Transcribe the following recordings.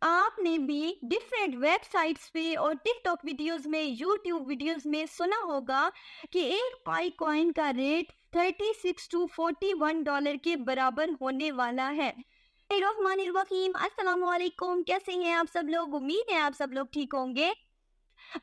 आपने भी different websites पे और टिकटॉक वीडियोस में, यूट्यूब वीडियोस में सुना होगा कि एक पाई कॉइन का रेट 36 टू $41 के बराबर होने वाला है। रहमानिर्रहीम, अस्सलाम वालेकुम। कैसे हैं आप सब लोग? उम्मीद है आप सब लोग ठीक होंगे।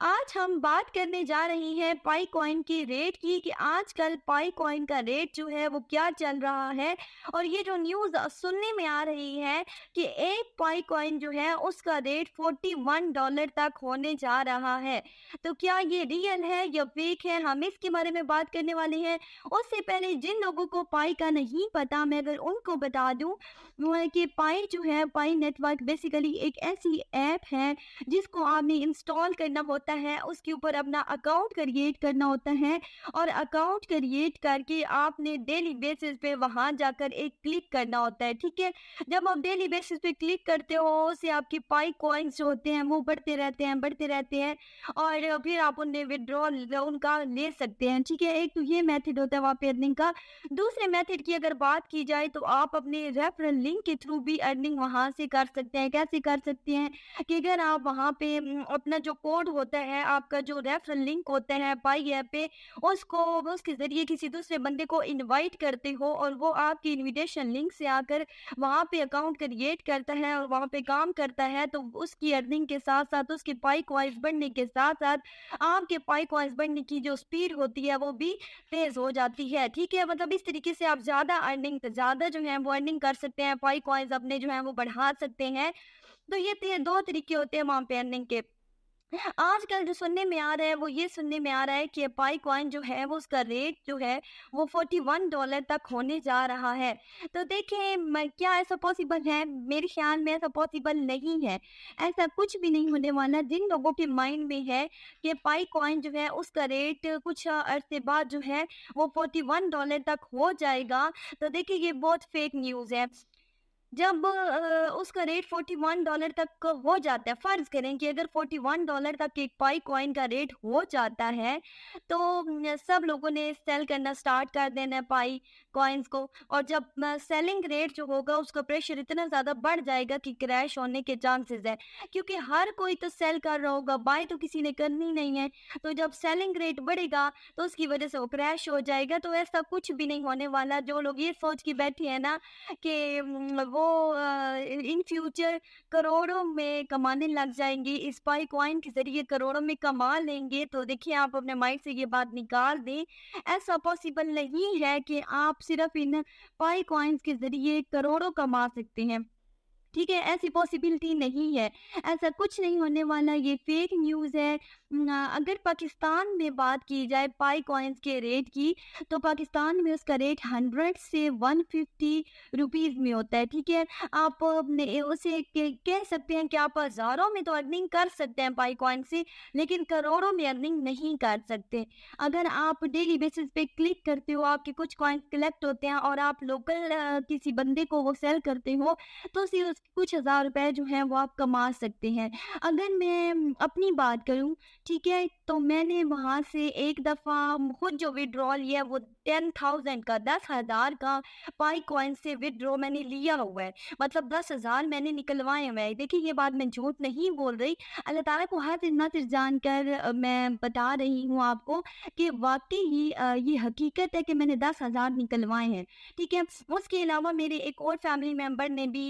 आज हम बात करने जा रही हैं पाई कॉइन के रेट की कि आजकल पाई कॉइन का रेट जो है वो क्या चल रहा है। और ये जो न्यूज़ सुनने में आ रही है कि एक पाई कॉइन जो है उसका रेट $41 तक होने जा रहा है, तो क्या ये रियल है या फेक है, हम इसके बारे में बात करने वाले हैं। उससे पहले जिन लोगों को पाई का नहीं पता, मैं अगर उनको बता दूं कि पाई जो है, पाई नेटवर्क बेसिकली एक ऐसी ऐप है जिसको आपने इंस्टॉल करना होता है, उसके ऊपर अपना अकाउंट क्रिएट करना होता है और अकाउंट क्रिएट करके आपने डेली बेसिस पे वहाँ जाकर एक क्लिक करना होता है, ठीक है। जब आप डेली बेसिस पे क्लिक करते हो, उससे आपके पाई कॉइन्स जो होते हैं वो बढ़ते रहते हैं, बढ़ते रहते हैं और फिर आप उन्हें विड्रॉल उनका ले सकते हैं, ठीक है। एक तो ये मेथड होता है वहाँ पे अर्निंग का। दूसरे मेथड की अगर बात की जाए तो आप अपने रेफरल लिंक के थ्रू भी अर्निंग वहाँ से कर सकते हैं। कैसे कर सकते हैं कि अगर आप वहाँ पे अपना जो कोड होता है, आपका जो रेफरल लिंक होता है पाई ऐप पे, उसको उसके ज़रिए किसी दूसरे बंदे को इनवाइट करते हो और वो आपकी इनविटेशन लिंक से आकर वहाँ पे अकाउंट क्रिएट करता है और वहाँ पे काम करता है, तो उसकी अर्निंग के साथ-साथ, उसके पाई कॉइन्स बढ़ने के साथ-साथ आपके पाई कॉइन्स बढ़ने की जो स्पीड होती है वो भी तेज़ हो जाती है, ठीक है। मतलब इस तरीके से आप ज़्यादा जो है वो अर्निंग कर सकते हैं, पाई कॉइन्स अपने जो है वो बढ़ा सकते हैं। तो ये 2 तरीके होते हैं वहाँ पे अर्निंग के। आजकल जो सुनने में आ रहा है वो ये सुनने में आ रहा है कि पाई कॉइन जो है वो उसका रेट जो है वो $41 तक होने जा रहा है। तो देखिए क्या ऐसा पॉसिबल है? मेरे ख्याल में ऐसा पॉसिबल नहीं है। ऐसा कुछ भी नहीं होने वाला। जिन लोगों के माइंड में है कि पाई कॉइन जो है उसका रेट कुछ अरसे बाद जो है वो $41 तक हो जाएगा, तो देखिए ये बहुत फेक न्यूज़ है। जब उसका रेट $41 तक हो जाता है, फ़र्ज़ करें कि अगर $41 तक एक पाई कॉइन का रेट हो जाता है, तो सब लोगों ने सेल करना स्टार्ट कर देना है पाई कॉइन्स को। और जब सेलिंग रेट जो होगा उसका प्रेशर इतना ज़्यादा बढ़ जाएगा कि क्रैश होने के चांसेस है। क्योंकि हर कोई तो सेल कर रहा होगा, बाय तो किसी ने करनी नहीं है। तो जब सेलिंग रेट बढ़ेगा तो उसकी वज़ह से वो क्रैश हो जाएगा। तो ऐसा कुछ भी नहीं होने वाला। जो लोग ये सोच के बैठे हैं ना कि वो इन फ्यूचर करोड़ों में कमाने लग जाएँगे, इस पाई कॉइन के ज़रिए करोड़ों में कमा लेंगे, तो देखिए आप अपने माइंड से ये बात निकाल दें। ऐसा पॉसिबल नहीं है कि आप सिर्फ़ इन पाई कॉइन्स के ज़रिए करोड़ों कमा सकते हैं। ठीक है, ऐसी पॉसिबिलिटी नहीं है, ऐसा कुछ नहीं होने वाला, ये फेक न्यूज़ है। अगर पाकिस्तान में बात की जाए पाई कॉइन्स के रेट की, तो पाकिस्तान में उसका रेट 100 से 150 रुपीज़ में होता है, ठीक है? आप ने उसे के कह सकते हैं कि आप हज़ारों में तो अर्निंग कर सकते हैं पाई कॉइन से, लेकिन करोड़ों में अर्निंग नहीं कर सकते। अगर आप डेली बेसिस पे क्लिक करते हो, आपके कुछ कॉइन्स कलेक्ट होते हैं और आप लोकल किसी बंदे को वो सेल करते हो, तो उससे कुछ हज़ार रुपए जो हैं वो आप कमा सकते हैं। अगर मैं अपनी बात करूँ, ठीक है, तो मैंने वहाँ से एक दफ़ा खुद जो विथड्रॉल लिया है वो 10,000 का, 10,000 का पाई कॉइन से विथड्रॉ मैंने लिया हुआ है। मतलब 10,000 मैंने निकलवाए हुए हैं। देखिए ये बात मैं झूठ नहीं बोल रही। अल्लाह ताला को हाज़िर नाज़िर जानकर मैं बता रही हूँ आपको कि वाक़ई ही ये हकीकत है कि मैंने 10,000 निकलवाए हैं। ठीक है? उसके अलावा मेरे एक और फैमिली मेंबर ने भी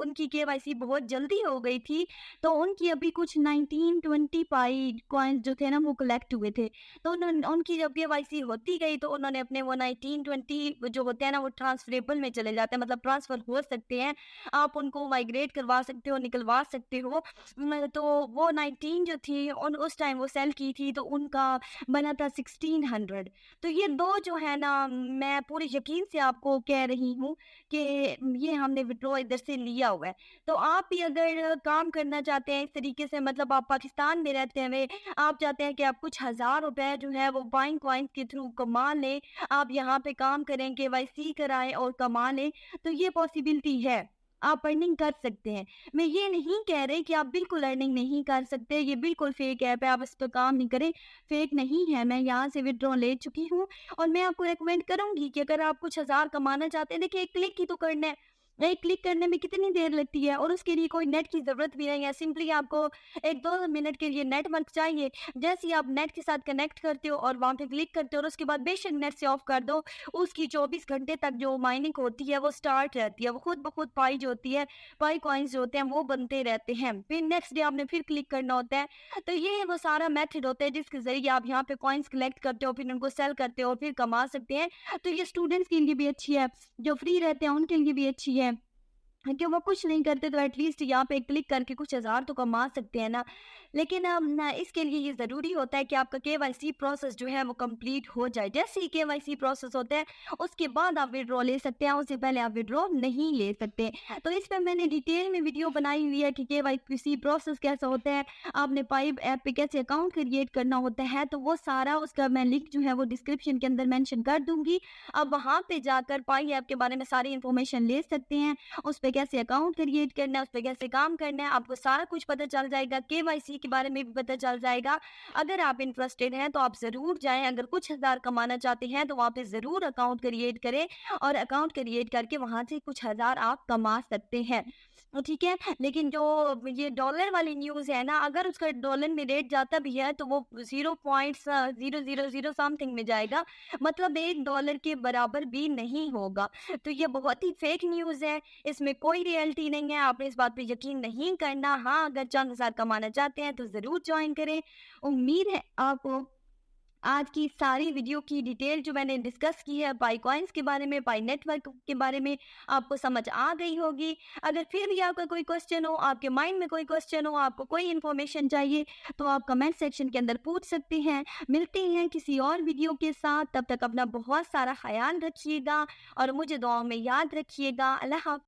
उनकी केवाईसी बहुत जल्दी हो गई थी, तो उनकी अभी कुछ 19-20 पाई कॉइन्स जो थे ना वो कलेक्ट हुए थे। तो उनकी जब केवाईसी होती गई तो उन्होंने अपने वो 19-20 जो होते हैं ना वो ट्रांसफरेबल में चले जाते हैं, मतलब ट्रांसफ़र हो सकते हैं। आप उनको माइग्रेट करवा सकते हो, निकलवा सकते हो। तो वो 19 जो थी उस टाइम वो सेल की थी तो उनका बना था 1600। तो ये 2 जो है ना, मैं पूरे यकीन से आपको कह रही हूँ कि ये हमने विथड्रॉ इधर से लिया हुआ है। तो आप भी अगर काम करना चाहते हैं इस तरीके से, मतलब आप पाकिस्तान में रहते हुए आप चाहते हैं कि आप कुछ हज़ार रुपए जो है वो पाइन कॉइन्स के थ्रू कमा लें, आप यहाँ पे काम करें, केवाईसी कराएँ और कमा लें, तो ये पॉसिबिलिटी है। आप अर्निंग कर सकते हैं। मैं ये नहीं कह रही कि आप बिल्कुल अर्निंग नहीं कर सकते, ये बिल्कुल फेक ऐप है, आप इस पे काम नहीं करें, फेक नहीं है। मैं यहाँ से विथड्रॉ ले चुकी हूँ और मैं आपको रिकमेंड करूँगी कि अगर आप कुछ हज़ार कमाना चाहते हैं, देखिए एक क्लिक ही तो करना है। एक क्लिक करने में कितनी देर लगती है और उसके लिए कोई नेट की ज़रूरत भी नहीं है। सिंपली आपको 1-2 मिनट के लिए नेटवर्क चाहिए। जैसे ही आप नेट के साथ कनेक्ट करते हो और वहाँ पे क्लिक करते हो और उसके बाद बेशक नेट से ऑफ कर दो, उसकी 24 घंटे तक जो माइनिंग होती है वो स्टार्ट रहती है। वो खुद ब खुद पाई जो होती है, पाई कॉइन्स जो होते हैं वो बनते रहते हैं। फिर नेक्स्ट डे आपने फिर क्लिक करना होता है। तो ये वो सारा मेथड होता है जिसके ज़रिए आप यहाँ पे कॉइन्स कलेक्ट करते हो, फिर उनको सेल करते हो और फिर कमा सकते हैं। तो ये स्टूडेंट्स के लिए भी अच्छी है, जो फ्री रहते हैं उनके लिए भी अच्छी है। कि वो कुछ नहीं करते तो एटलीस्ट यहाँ पे क्लिक करके कुछ हज़ार तो कमा सकते हैं ना। लेकिन ना इसके लिए ये ज़रूरी होता है कि आपका केवाईसी प्रोसेस जो है वो कंप्लीट हो जाए। जैसे ही केवाईसी प्रोसेस होता है उसके बाद आप विड्रॉ ले सकते हैं, उससे पहले आप विड्रॉ नहीं ले सकते। तो इस पे मैंने डिटेल में वीडियो बनाई हुई है कि केवाईसी प्रोसेस कैसा होता है, आपने पाइप ऐप पे कैसे अकाउंट क्रिएट करना होता है। तो वो सारा उसका मैं लिंक जो है वो डिस्क्रिप्शन के अंदर मेंशन कर दूँगी। आप वहाँ पे जाकर पाई ऐप के बारे में सारी इन्फॉर्मेशन ले सकते हैं। उस पे कैसे अकाउंट क्रिएट करना है, उस पे कैसे काम करना है, आपको सारा कुछ पता चल जाएगा। केवाईसी के बारे में भी पता चल जाएगा। अगर आप इंटरेस्टेड हैं तो आप ज़रूर जाएँ। अगर कुछ हज़ार कमाना चाहते हैं तो वहाँ पे ज़रूर अकाउंट क्रिएट करें और अकाउंट क्रिएट करके वहाँ से कुछ हज़ार आप कमा सकते हैं। ठीक है? लेकिन जो ये डॉलर वाली न्यूज़ है ना, अगर उसका डॉलर में रेट जाता भी है तो वो 0.000 समथिंग में जाएगा। मतलब $1 के बराबर भी नहीं होगा। तो ये बहुत ही फेक न्यूज़ है। इसमें कोई रियलिटी नहीं है, आपने इस बात पे यकीन नहीं करना। हाँ, अगर चंद हज़ार कमाना चाहते हैं तो ज़रूर जॉइन करें। उम्मीद है आपको आज की सारी वीडियो की डिटेल जो मैंने डिस्कस की है पाई कॉइन्स के बारे में, पाई नेटवर्क के बारे में, आपको समझ आ गई होगी। अगर फिर भी आपका कोई क्वेश्चन हो, आपके माइंड में कोई क्वेश्चन हो, आपको कोई इन्फॉर्मेशन चाहिए तो आप कमेंट सेक्शन के अंदर पूछ सकते हैं। मिलते हैं किसी और वीडियो के साथ, तब तक अपना बहुत सारा ख्याल रखिएगा और मुझे दुआओं में याद रखिएगा। अल्लाह हाफ़िज़।